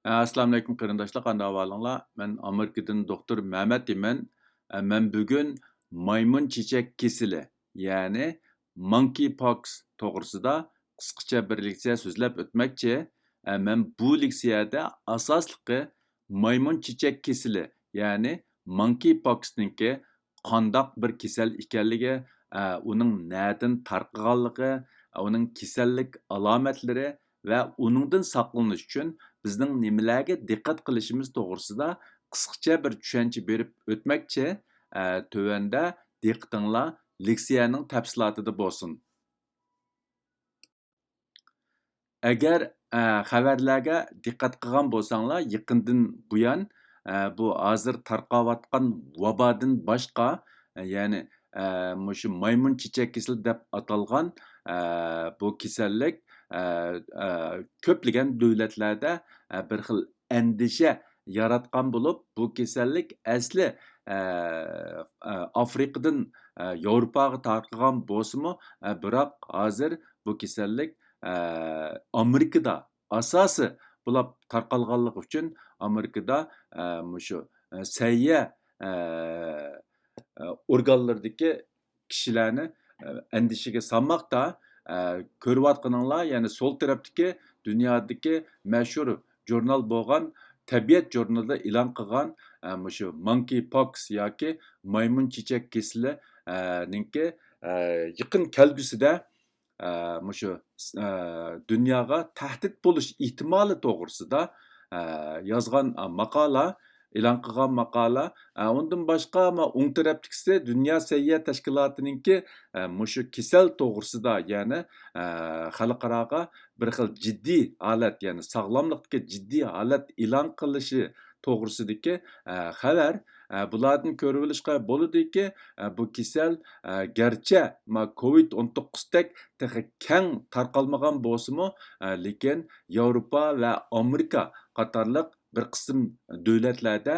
Assalamu alaykum qarindoshlar, qanday ahvolinglar? Men Amerikadan doktor Mehmet deyman. Men bugun maymun chechak kesili, ya'ni monkeypox to'g'risida qisqacha bir leksiya so'zlab o'tmoqchi. Men bu leksiyada asosliqi maymun chechak kesili, ya'ni monkeypoxningki qandaq bir kasal ekanligi, uning nadan tarqalganligi, uning kasallik alomatlari va uningdan saqlanish uchun bizning nimalarga diqqat qilishimiz to'g'risida qisqacha bir tushuncha berib o'tmoqchi. Tövəndə diqqətinizlər leksiyanın təfsilatında bo'lsin. Əgər xəbərlərə diqqət qilgan bo'lsanglar, yaqindan buyan bu hozir tarqayotgan vabodan boshqa, ya'ni mushu maymun chechak kasali deb atalgan bu kasallik ko'plagan davlatlarda bir xil andisha yaratgan bo'lib, bu kasallik asli Afrikadan Yevropaga tarqagan bo'lsa-mu, biroq hozir bu kasallik Amerikada asosi bo'lib tarqalganligi uchun Amerikada mushu sayya organlardagi kishilarni andishaga solmoqda. Ko'ryotganinglar, ya'ni so'l tarafdagi dunyodagi mashhur jurnal bo'lgan Tabiat jurnalida e'lon qilgan mushu monkeypox yoki maymun chechak kasali ninki yaqin kelgusida mushu dunyoga tahdid bo'lish ehtimoli to'g'risida yozgan maqola, e'lon qilgan maqola. Undan boshqa o'ng tarafdagisi Dunyo sayya tashkilotininki mushu kasal to'g'risida, ya'ni xalqaroga bir xil jiddiy holat, ya'ni sog'lomlikka jiddiy holat e'lon qilishi to'g'risidagi xabar. Bulardan ko'rib olishga bo'ladiki, bu kasal garchi COVID-19dek keng tarqalmagan bo'lsa-mu, lekin Yevropa va Amerika qatorliq bir qism davlatlarda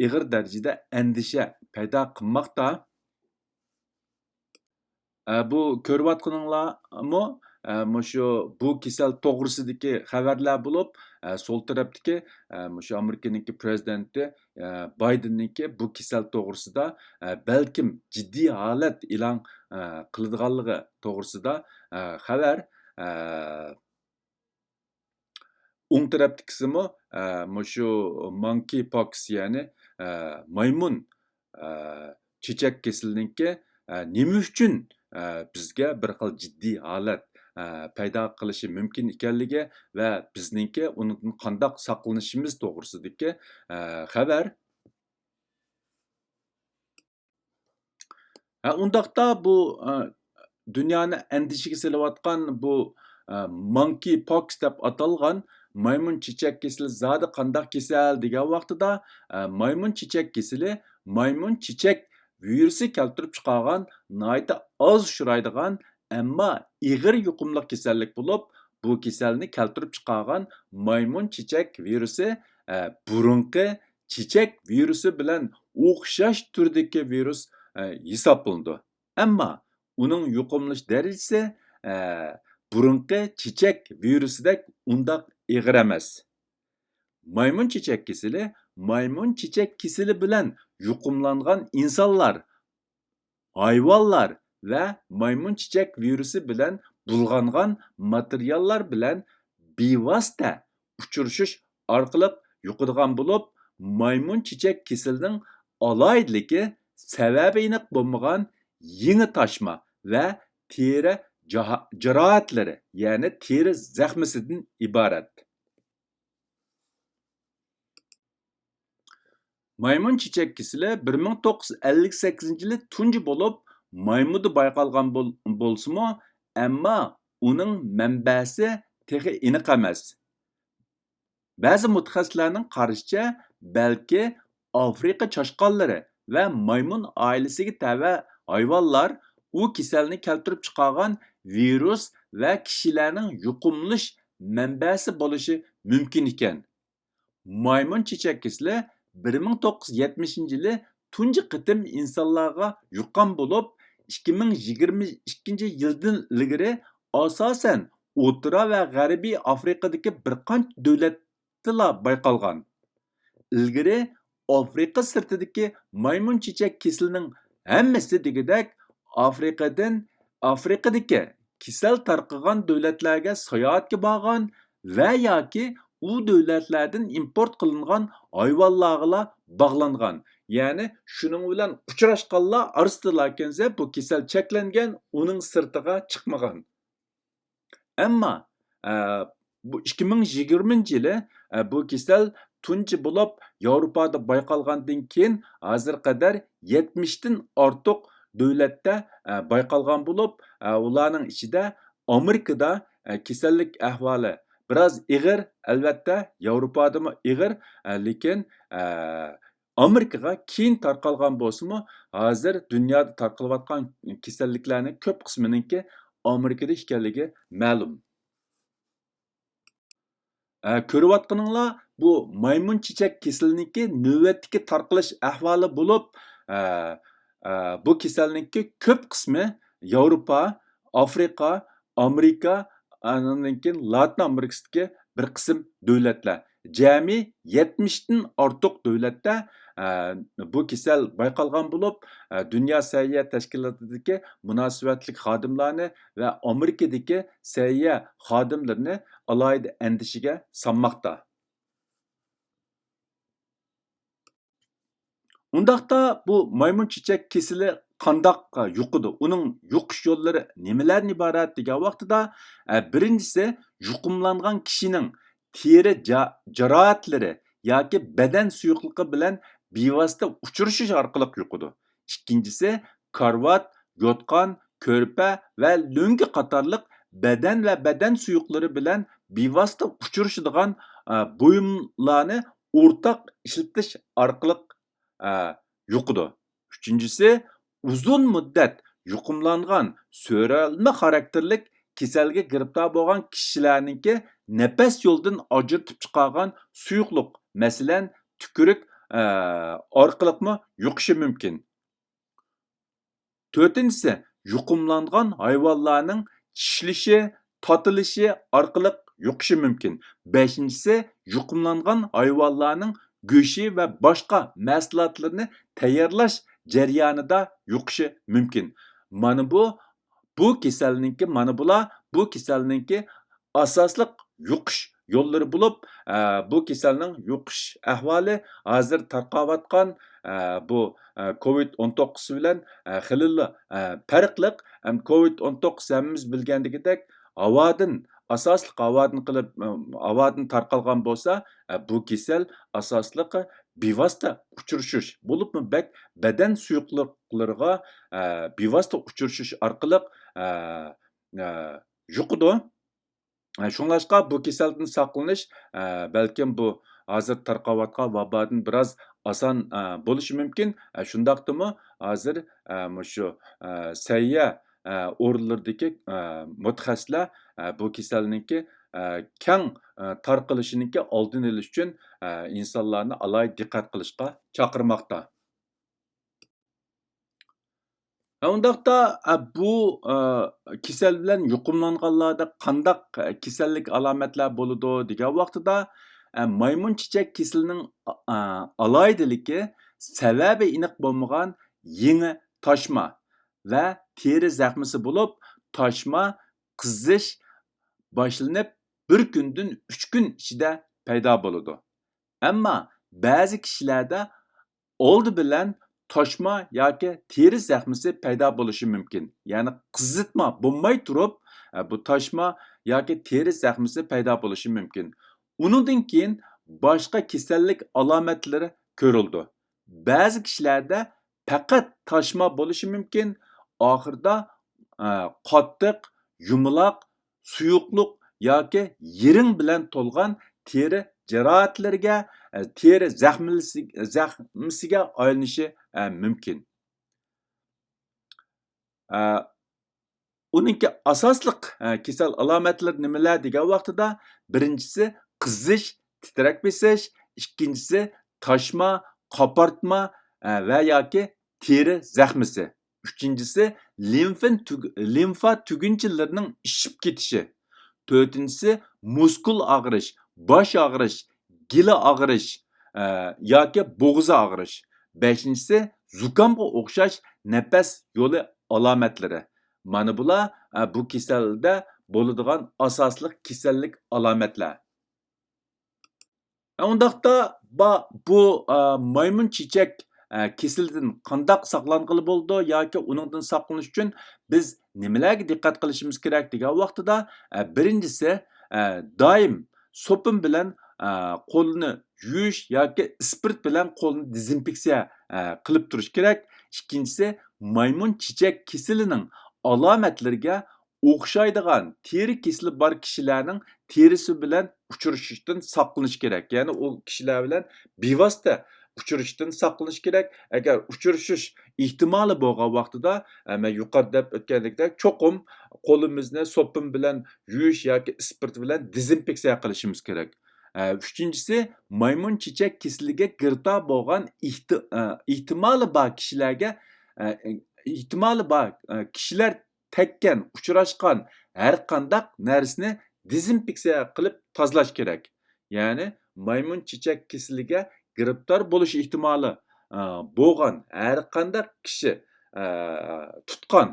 ig'ir darajada andisha paydo qilmoqda. Bu ko'ryotganinglarmi mushu bu kasal to'g'risidagi xabarlar bo'lib, so'l tarafdagi mushu Amerikaningki prezidenti Baydenninki bu kasal to'g'risida balkim jiddiy holat e'lon qiladiganligi to'g'risida xabar. O'ng tarafdagisi mushu monkeypox, ya'ni maymun chechak kasaliniki nima uchun bizga bir xil jiddiy holat paydo qilishi mumkin ekanligi va bizningki undan qandoq saqlanishimiz to'g'risidagi xabar. Undaqda bu dunyoni andishaga solayotgan bu monkeypox deb atalgan maymun chechak kasali zodi qandoq kasal degan vaqtida maymun chechak kasali maymun chechak virusi keltirib chiqargan nihoyatda oz uchraydigan ammo ig'ir yuqumli kasallik bo'lib, bu kasalni keltirib chiqargan maymun chechak virusi burunqi chechak virusi bilan o'xshash turdagi virus hisoblanadi. Ammo uning yuqumlanish darajasi burunqi chechak virusidek undaq ig'ir emas. Maymun chechak kasali bilan yuqumlangan insonlar, hayvonlar va maymun chechak virusi bilan bulg'angan materiallar bilan bevosita uchrashish orqali yuqadigan bo'lib, maymun chechak kasalining alohidligi sababi aniq bo'lmagan yangi toshma va teri jarohatlari, ya'ni teri zaxmisidan iborat. Maymun chechak kasali 1958-yili tunji bo'lib maymuda bayqalgan bo'lsa-mu, ammo uning manbasi texi aniq emas. Ba'zi mutaxassislarning qarashicha, balki Afrika choshqonlari va maymun oilasiga tava hayvonlar u kasalni keltirib chiqargan virus va kishilarning yuqumlanish manbasi bo'lishi mumkin ekan. Maymun chechak kasali 1970-yili tunji qitim insonlarga yuqqan bo'lib, 2022-yildan ilgari asosan O'rta va G'arbiy Afrikadagi bir qancha davlat vaqtidala bayqalgan. İlgari Afrika sirtidagi maymun chechak kesilining hammasi degidek Afrikadagi kasal tarqagan davlatlarga sayohatga borgan va yoki u davlatlardan import qilingan hayvonlarga bog'langan. Ya'ni shuning bilan uchrashganlar orasida ekansa bu kasal cheklangan, uning sirtiga chiqmagan. Ammo bu 2020-yili bu kasal tunji bo'lib Yevropada bayqalgandan keyin hozir qadar 70 dan ortiq davlatda bayqalgan bo'lib, ularning ichida Amerikada kasallik ahvoli biroz ig'ir, albatta Yevropadami ig'ir, lekin Amerikaga keyin tarqalgan bo'lsa-mu, hozir dunyoda tarqalayotgan kasalliklarning ko'p qismininki Amerikada ekanligi ma'lum. Ko'rayotganinglar bu maymun chechak kasalniki navbatdagi tarqalish ahvoli bo'lib, bu kasalniki ko'p qismi Yevropa, Afrika, Amerika, andan keyin Latin Amerikasidagi bir qism davlatlar. Jami 70 dan ortiq davlatda bu kasal bayqalgan bo'lib, Dunyo Səhiyyə Təşkilatidagi munosabatli xodimlarni va Amerikadagi səhiyyə xodimlarini alohida andishiga solmoqda. Undaqda bu maymun chechak kasali qandoq yuqidi? Uning yuqish yo'llari nimalardan iborat degan vaqtida, birinchisi yuqumlangan kishining teri jarohatlari yoki badan suyuqligi bilan bevosita uchrashish orqali yuqidi. Ikkinchisi karvat, yotqon, ko'rpa va lo'ngi qatorliq badan va badan suyuqlari bilan bevosita uchrashadigan buyumlarni o'rtaq ishlatish orqali yuqidi. Uchinchisi uzun muddat yuqumlangan so'ralma xarakterlik kasalga giribdor bo'lgan kishilarningki nafas yo'lidan ajratib chiqargan suyuqlik, masalan, tukurik orqali yuqishi mumkin. To'rtinchisi yuqumlangan hayvonlarning tishlashi, tatilishi orqali yuqishi mumkin. Beshinchisi yuqumlangan hayvonlarning go'shi va boshqa mahsulotlarni tayyorlash jarayonida yuqishi mumkin. Mana bu kasalningki asosliq yuqish yo'llari bo'lib, bu kasalning yuqish ahvoli hozir tarqayotgan bu COVID-19 bilan xilli farqli. COVID-19 hammamiz bilgandagidek havodan tarqalgan bo'lsa, bu kasal asosliqi bevosita uchrashish bo'libmi badan suyuqliklariga bevosita uchrashish orqali yuqidi. Shunlashqa bu kasaldan saqlanish balkim bu hozir tarqayotgan vabodan biroz oson bo'lishi mumkin. Shundaqdimi hozir shu sayya o'rinlardagi mutaxassislar bu kasalningki keng tarqalishiningki oldini olish uchun insonlarni alohida diqqat qilishga chaqirmoqda. Undaqda bu kasal bilan yuqumlanganlarda qandaq kasallik alomatlar bo'ladi degan vaqtida maymun chechak kasalining aloyidaligi sababi aniq bo'lmagan yangi toshma va teri zaxmisi bo'lib, toshma qizish boshlanib 1 kundan 3 kun ichida paydo bo'ladi. Ammo ba'zi kishilarda oldi bilan toshma yoki teri zaxmisi paydo bo'lishi mumkin. Ya'ni qizitma bo'lmay turib, bu toshma yoki teri zaxmisi paydo bo'lishi mumkin. Undan keyin boshqa kasallik alomatlari ko'rildi. Ba'zi kishilarda faqat toshma bo'lishi mumkin. Oxirida qattiq, yumaloq, suyuqlik yoki yiring bilan to'lgan teri jarohatlariga, teri zaxmisiga aylanishi mumkin. Uningki asosliq kasal alomatlari nimalar degan vaqtida, birinchisi qizish, titrak besish, ikkinchisi toshma, qopartma va yoki teri zaxmisi. Uchinchisi limfa tugunchilarining ishib ketishi. To'rtinchisi muskul og'rish, bosh og'rish, gili og'rish yoki bo'g'zi og'rish. 5-si zukamga o'xshash nafas yo'li alomatlari. Mana bular bu kasalda bo'ladigan asosli kasallik alomatlar. Undaqda bu maymun chechak kesilidan qandaq saqlanğılı bo'ldi yoki uningdan saqlanish uchun biz nimalarga diqqat qilishimiz kerak degan vaqtida birinchisi doim sopun bilan qo'lni yuvish yoki spirt bilan qo'lni dezinfeksiya qilib turish kerak. Ikkinchisi maymun chechak kesilining alomatlariga o'xshaydigan teri kesili bor kishilarning terisi bilan uchrashishdan saqlanish kerak. Ya'ni o kishilar bilan bevosita uchrashishdan saqlanish kerak. Agar uchrashish ehtimoli bo'lgan vaqtida men yuqorida deb o'tgandek cho'qim qo'limizni sopun bilan yuvish yoki spirt bilan dezinfeksiya qilishimiz kerak. Uchinchisi maymun chechak kasaliga giriftor bo'lgan ehtimoli bor kishilarga ehtimoli bor kishilar tekkan, uchrashgan har qanday narsani dezinfeksiya qilib tozalash kerak. Ya'ni maymun chechak kasaliga giriftor bo'lish ehtimoli bo'lgan har qanday kishi tutgan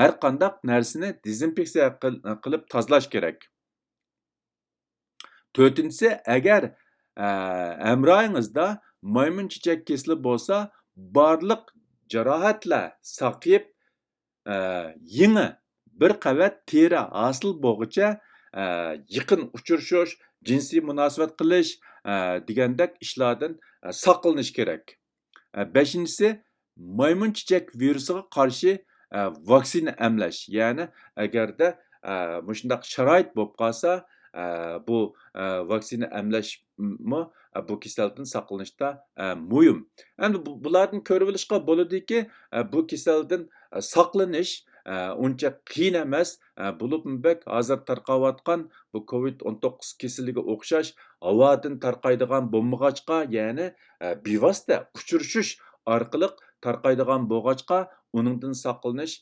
har qanday narsani dezinfeksiya qilib tozalash kerak. To'rtinchisi, agar hamroyingizda maymun chechak kasali bo'lsa, barliq jarohatlar saqib yangi bir qavat teri hosil bo'lguncha yaqin uchrashish, jinsiy munosabat qilish degandek ishlardan saqlanish kerak. 5-si maymun chechak virusiga qarshi vaksina emlash. Ya'ni agarda shundaq sharoit bo'lib qolsa, bu vaksina emlashmi bu kasaldan saqlanishda muhim. Endi bulardan ko'rib olishga bo'ladiki, bu kasaldan saqlanish uncha qiyin emas. Bo'lib hozir tarqayotgan bu COVID-19 kasaliga o'xshash havodan tarqaydigan bo'lmag'achqa, ya'ni bevosita uchrashish orqali tarqaydigan bo'lg'achqa uningdan saqlanish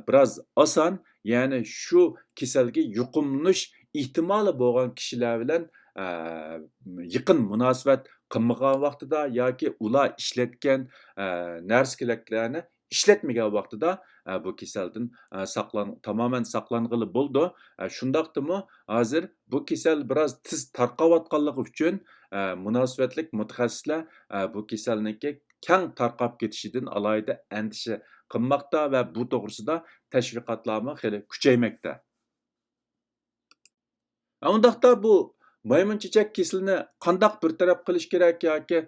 biroz oson. Ya'ni shu kasalga yuqumlanish ehtimoli bo'lgan kishilar bilan yaqin munosabat qilmagan vaqtida yoki ular ishlatgan narsalarni ishlatmagan vaqtida bu kasaldan tamoman saqlang'ili bo'ldi. Shundaqdimi hozir bu kasal biroz tez tarqayotganligi uchun munosabatlik mutaxassislar bu kasallikka keng tarqab ketishidan alohida andisha qilmoqda va bu to'g'risida tashviqotlarni xeli kuchaymoqda. Undaqda bu maymun chechak kasalini qandaq bir taraf qilish kerak yoki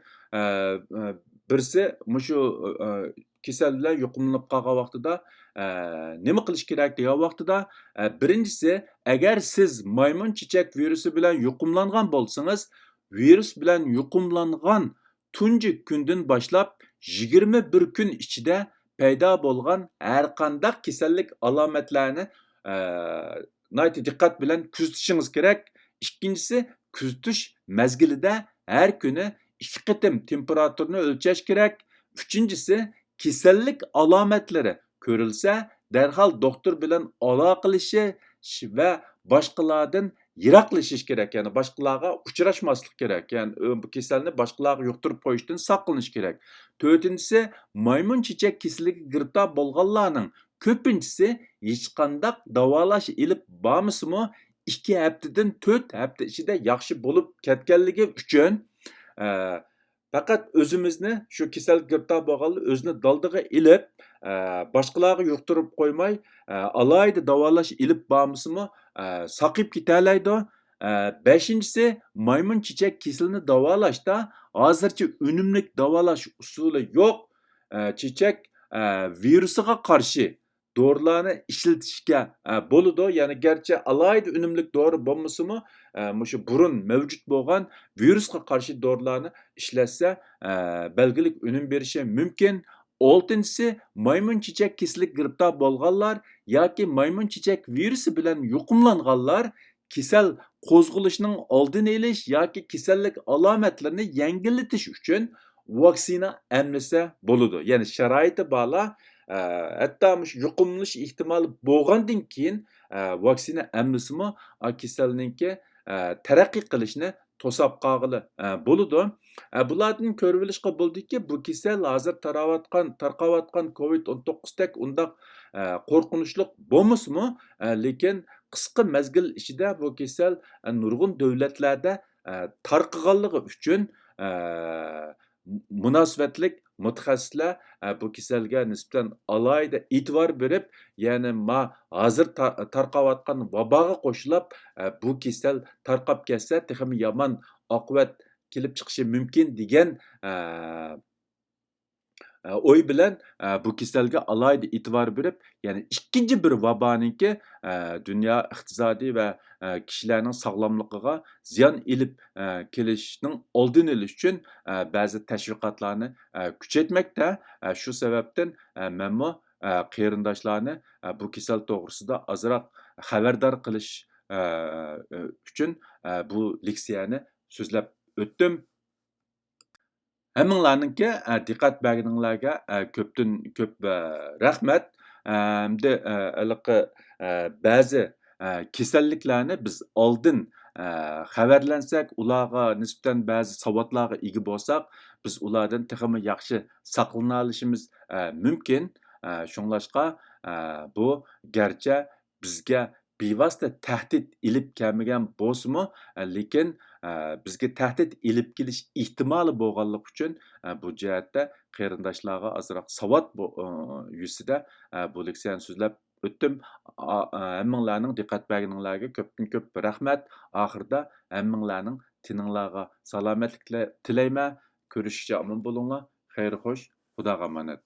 birisi mushu kasal bilan yuqumlanib qolgan vaqtida nima qilish kerak degan vaqtida birinchisi, agar siz maymun chechak virusi bilan yuqumlangan bo'lsangiz, virus bilan yuqumlangan tunji kundan boshlab 21 kun ichida paydo bo'lgan har qanday kasallik alomatlarini diqqat bilan kuzatishingiz kerak. Ikkinchisi, kuzatish mezgilida har kuni 2 qatim temperaturani o'lchash kerak. Uchinchisi, kasallik alomatlari ko'rilsa, darhol doktor bilan aloqalashish va boshqalardan yiroqlashish kerak. Ya'ni boshqalarga uchrashmaslik kerak. Ya'ni bu kasalni boshqalarga yuqtirib qo'yishdan saqlanish kerak. To'rtinchisi, maymun chechak kasaliga giriftor bo'lganlarning ko'pinchisi hech qanday davolash ilib bormasimi 2 haftadan 4 hafta ichida yaxshi bo'lib ketganligi uchun faqat o'zimizni shu kasalga giriftor bo'lganlar o'zini daldiga ilib boshqalarga yuqtirib qo'ymay alohida davolash ilib bormasimi saqib ketalaydi. 5-si maymun chechak kasalini davolashda hozircha unumli davolash usuli yo'q. Chechak virusiga qarshi dorilarni ishlatishga bo'ladi. Ya'ni garchi alohida unumli dori bo'lmasimi, mushu burun mavjud bo'lgan virusga qarshi dorilarni ishlatsa, belgilik unum berishi mumkin. 6-si maymun chechak kasaliga giriftor bo'lganlar yoki maymun chechak virusi bilan yuqumlanganlar kasal qo'zg'alishining oldini olish yoki kasallik alomatlarini yengillatish uchun vaksina emlasa bo'ladi. Ya'ni sharoiti borlar hatto yuqumlanish ehtimoli bo'lgandan keyin vaksina emlasimi kasallikka taraqqiy qilishni to'sab qolg'ili bo'ladi. Bulardan ko'rib olishga bo'ldiki, bu kasal hozir tarqayotgan COVID-19 undaq qo'rqinchli bo'lmasmi, lekin qisqa mezgil ichida bu kasal nurg'un davlatlarda tarqaganligi uchun munosabatlik mutaxassislar bu kasalga nisbatan alohida e'tibor berib, ya'ni hozir tarqayotgan vaboga qo'shilib, bu kasal tarqab ketsa, texmi yomon oqibat kelib chiqishi mumkin degan o'y bilan bu kasalga alohida e'tibor berib, ya'ni ikkinchi bir vaboninki dunyo iqtisodiy va kishilarning sog'lomligiga ziyon ilib kelishning oldini olish uchun ba'zi tashviqotlarni kuchaytmoqda. Shu sababdan menmu qarindoshlarni bu kasal to'g'risida ozroq xabardor qilish uchun bu leksiyani so'zlab o'tdim. Hammanglarninki diqqat berganinglarga ko'pdan ko'p rahmat. Endi iliqi ba'zi kasalliklarni biz oldin xabarlansak, ularga nisbatan ba'zi savodlarga ega bo'lsak, biz ulardan texmi yaxshi saqlana olishimiz mumkin. Shunglashqa bu garchi bizga bevosita tahdid ilib kelmagan bo'lsa-mu, lekin bizga tahdid ilib kelish ehtimoli bo'lganligi uchun bu jihatda qarindoshlarga ozroq savod yuzida bu leksiyani so'zlab o'tdim. Hammanglarning diqqat berganinglarga ko'pdan ko'p rahmat. Oxirida hammanglarning tininglarga salomatlik tilayman. Ko'rishishga omon bo'linglar. Xayr xo'sh, Xudoga omonat.